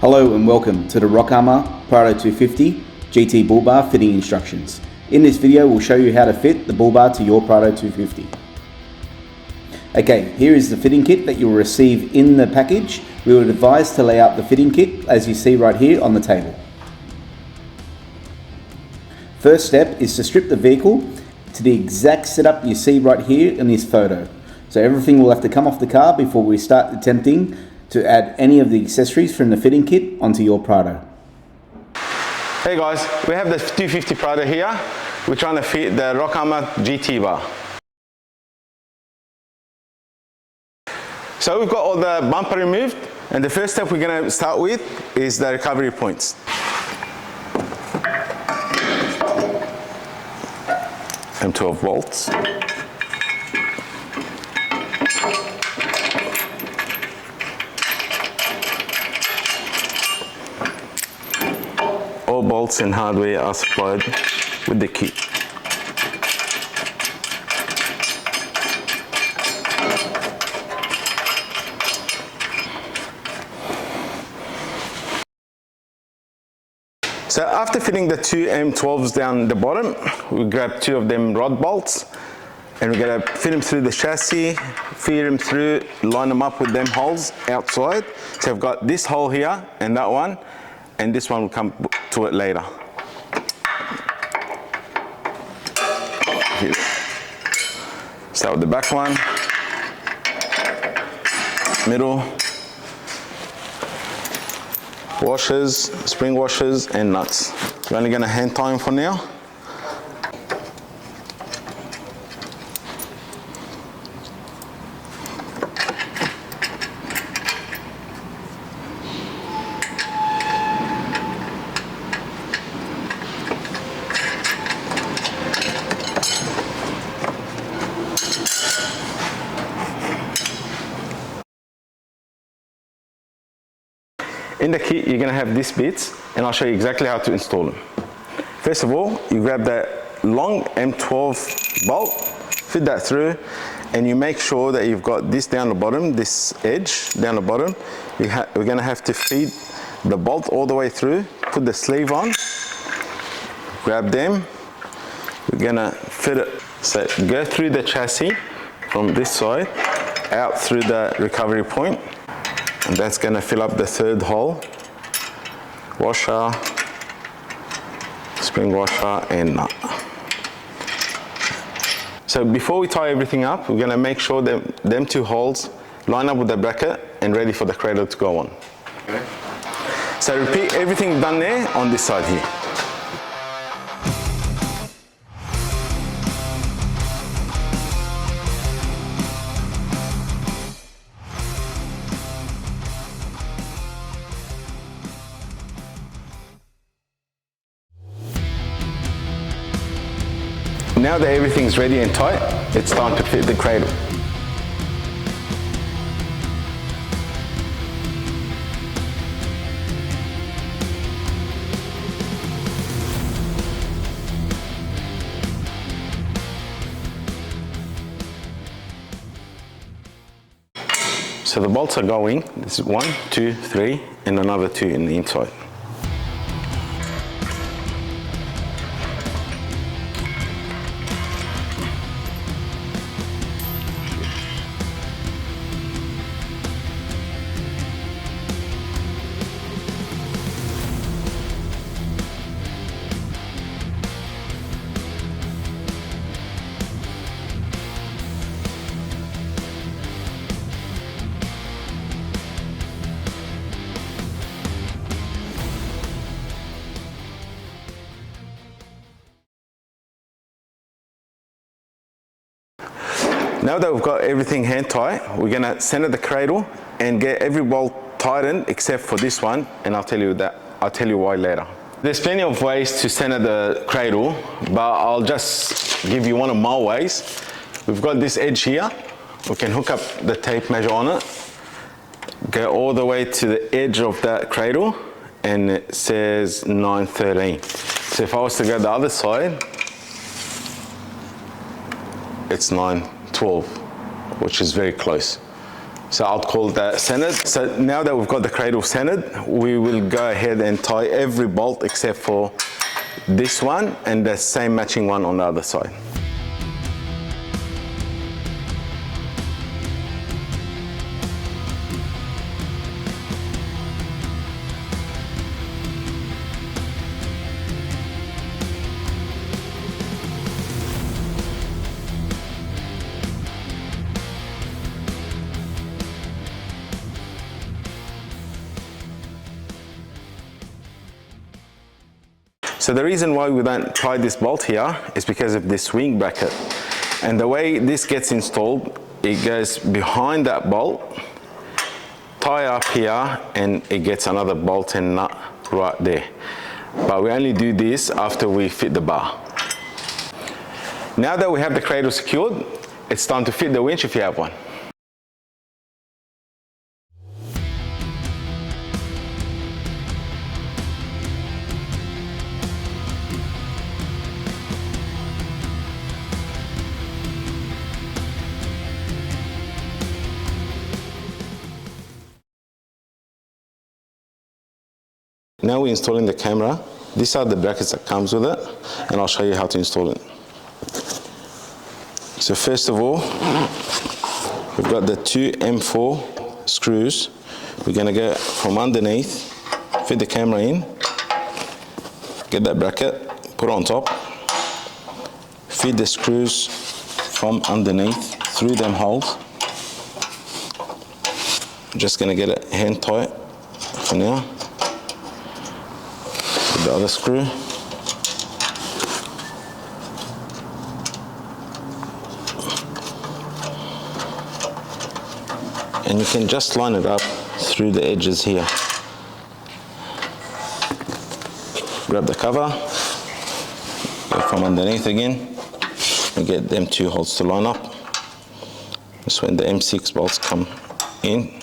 Hello and welcome to the Rockarmor Prado 250 GT Bullbar fitting instructions. In this video we'll show you how to fit the Bullbar to your Prado 250. Okay, here is the fitting kit that you'll receive in the package. We would advise to lay out the fitting kit as you see right here on the table. First step is to strip the vehicle to the exact setup you see right here in this photo. So everything will have to come off the car before we start attempting to add any of the accessories from the fitting kit onto your Prado. Hey guys, we have the 250 Prado here. We're trying to fit the Rockarmor GT bar. So we've got all the bumper removed, and the first step we're going to start with is the recovery points. And 12 bolts. All bolts and hardware are supplied with the kit. So after fitting the two M12s down the bottom, we grab two of them rod bolts and we're going to fit them through the chassis, feed them through, line them up with them holes outside. So I've got this hole here and that one, and this one will come to it later. Start with the back one, middle, washers, spring washers and nuts. We're only going to hand tie them for now. In the kit, you're going to have these bits, and I'll show you exactly how to install them. First of all, you grab that long M12 bolt, fit that through, and you make sure that you've got this down the bottom, this edge down the bottom. We're going to have to feed the bolt all the way through, put the sleeve on, grab them. We're going to fit it, so go through the chassis from this side, out through the recovery point. And that's going to fill up the third hole, washer, spring washer and nut. So before we tie everything up, we're going to make sure that them two holes line up with the bracket and ready for the cradle to go on. Okay. So repeat everything done there on this side here. Now that everything's ready and tight, it's time to fit the cradle. So the bolts are going, this is 1, 2, 3, and another 2 in the inside. Now that we've got everything hand tight, we're going to center the cradle and get every bolt tightened except for this one, and I'll tell you why later. There's plenty of ways to center the cradle, but I'll just give you one of my ways. We've got this edge here. We can hook up the tape measure on it, go all the way to the edge of that cradle, and it says 913. So if I was to go the other side, it's 912, which is very close. So I'll call that centered. So now that we've got the cradle centered, we will go ahead and tie every bolt except for this one and the same matching one on the other side. So the reason why we don't tie this bolt here is because of this swing bracket. And the way this gets installed, it goes behind that bolt, tie up here, and it gets another bolt and nut right there. But we only do this after we fit the bar. Now that we have the cradle secured, it's time to fit the winch if you have one. Now we're installing the camera. These are the brackets that comes with it, and I'll show you how to install it. So first of all, we've got the two M4 screws. We're gonna go from underneath, fit the camera in, get that bracket, put it on top, feed the screws from underneath through them holes. I'm just gonna get it hand tight for now. The other screw. And you can just line it up through the edges here. Grab the cover, go from underneath again, and get them two holes to line up. That's when the M6 bolts come in.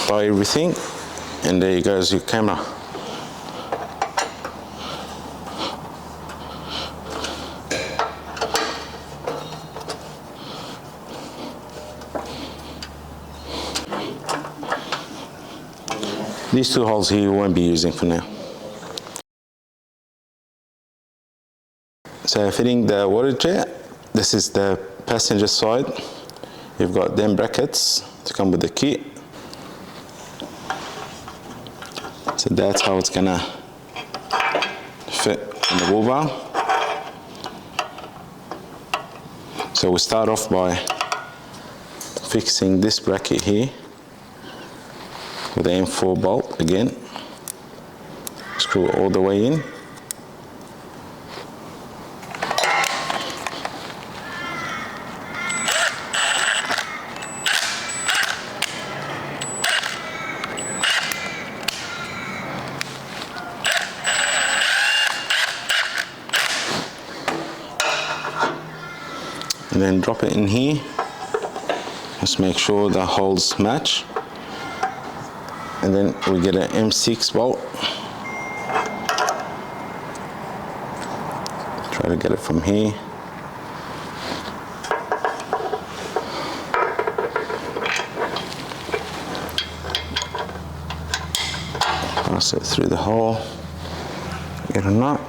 Tie everything, and there you goes your camera. These two holes here you won't be using for now. So fitting the water jet, this is the passenger side. You've got them brackets to come with the kit. So that's how it's gonna fit in the Bullbar. So we start off by fixing this bracket here with the M4 bolt again. Screw it all the way in. And then drop it in here. Just make sure the holes match. And then we get an M6 bolt. Try to get it from here. Pass it through the hole. Get a nut.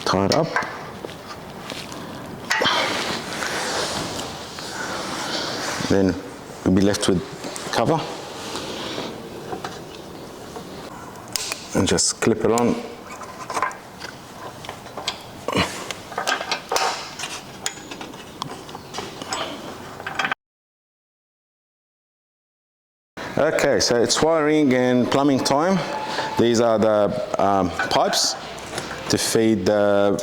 Tie it up. Then we'll be left with cover. And just clip it on. Okay, so it's wiring and plumbing time. These are the pipes to feed the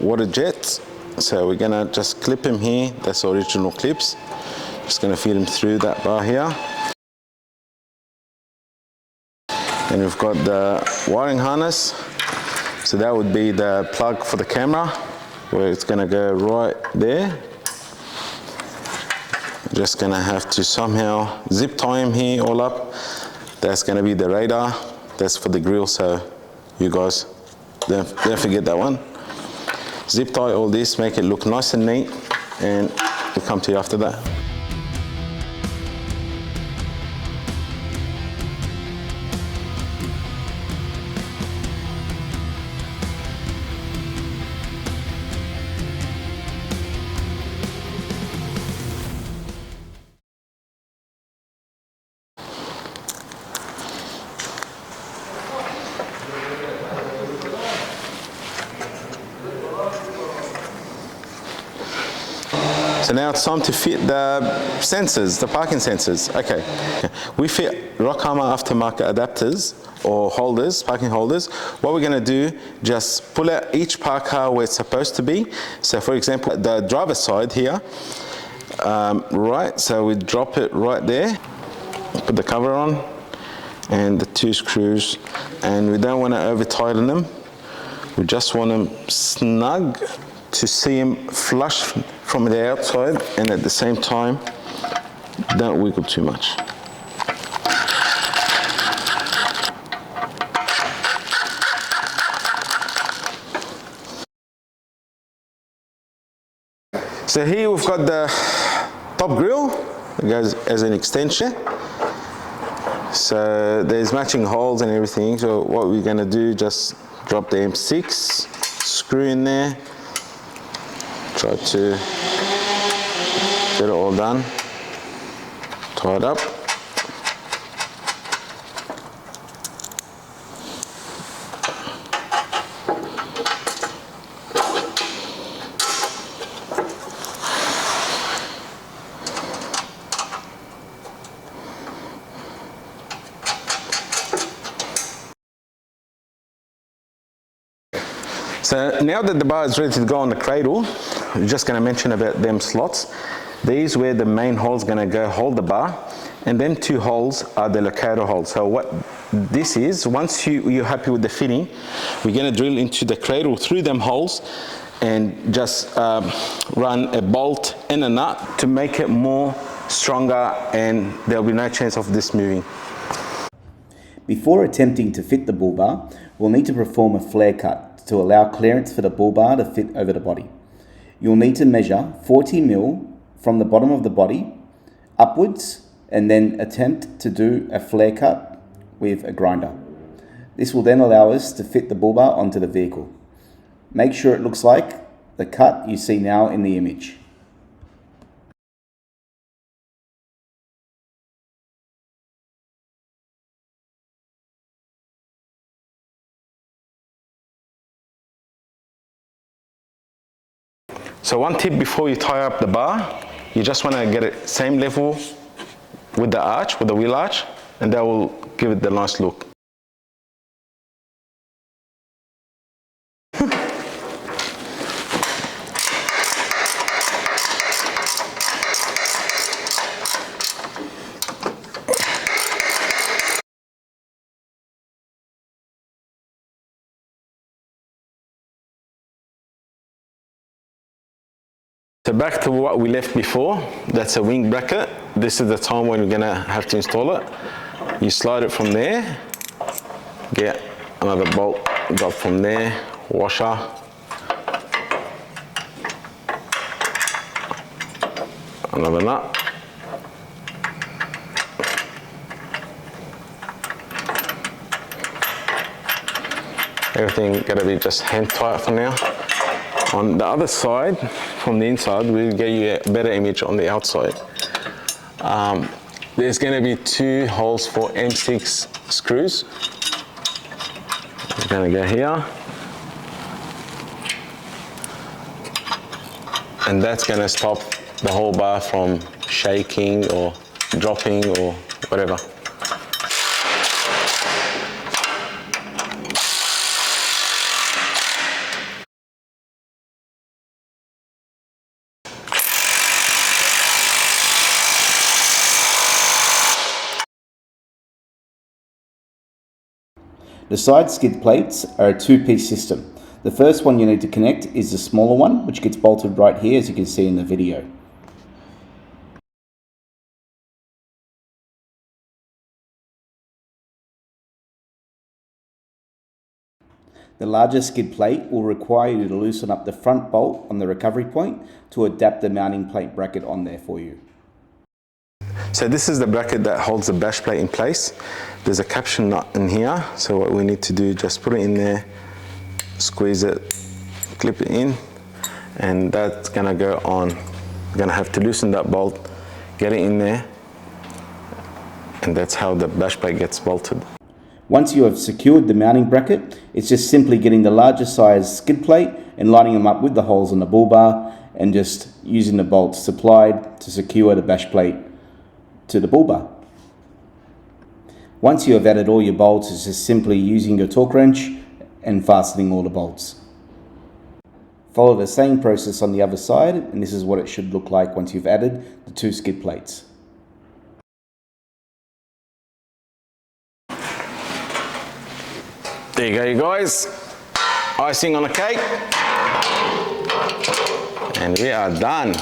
water jets. So we're gonna just clip them here. That's the original clips. Just gonna feed them through that bar here. And we've got the wiring harness. So that would be the plug for the camera, where it's gonna go right there. Just gonna have to somehow zip tie him here all up. That's gonna be the radar. That's for the grill, so you guys don't forget that one. Zip tie all this, make it look nice and neat, and we'll come to you after that. So now it's time to fit the sensors, the parking sensors. Okay, we fit Rockarmor aftermarket adapters or holders, parking holders. What we're gonna do, just pull out each park car where it's supposed to be. So for example, the driver's side here, right, so we drop it right there, put the cover on, and the 2 screws, and we don't wanna over tighten them. We just want them snug to see them flush from the outside, and at the same time, don't wiggle too much. So here we've got the top grille, it goes as an extension. So there's matching holes and everything, so what we're gonna do, just drop the M6, screw in there, try to get it all done, tie it up. So now that the bar is ready to go on the cradle, I'm just going to mention about them slots. These where the main hole's going to go hold the bar, and them 2 holes are the locator holes. So what this is, once you're happy with the fitting, we're going to drill into the cradle through them holes and just run a bolt and a nut to make it more stronger, and there'll be no chance of this moving. Before attempting to fit the bull bar, we'll need to perform a flare cut to allow clearance for the bull bar to fit over the body. You'll need to measure 40 mil from the bottom of the body upwards, and then attempt to do a flare cut with a grinder. This will then allow us to fit the bull bar onto the vehicle. Make sure it looks like the cut you see now in the image. So one tip before you tie up the bar, you just want to get it same level with the arch, with the wheel arch, and that will give it the nice look. So back to what we left before, that's a wing bracket. This is the time when we're gonna have to install it. You slide it from there, get another bolt, drop from there, washer, another nut. Everything gotta be just hand tight for now. On the other side, from the inside, we'll get you a better image on the outside. There's gonna be 2 holes for M6 screws. We're gonna go here. And that's gonna stop the whole bar from shaking or dropping or whatever. The side skid plates are a two-piece system. The first one you need to connect is the smaller one, which gets bolted right here, as you can see in the video. The larger skid plate will require you to loosen up the front bolt on the recovery point to adapt the mounting plate bracket on there for you. So this is the bracket that holds the bash plate in place. There's a caption nut in here, so what we need to do, just put it in there, squeeze it, clip it in, and that's gonna go on. We're gonna have to loosen that bolt, get it in there, and that's how the bash plate gets bolted. Once you have secured the mounting bracket, it's just simply getting the larger size skid plate and lining them up with the holes on the bull bar and just using the bolts supplied to secure the bash plate to the bull bar. Once you have added all your bolts, it's just simply using your torque wrench and fastening all the bolts. Follow the same process on the other side, and this is what it should look like once you've added the two skid plates. There you go, you guys. Icing on the cake. And we are done.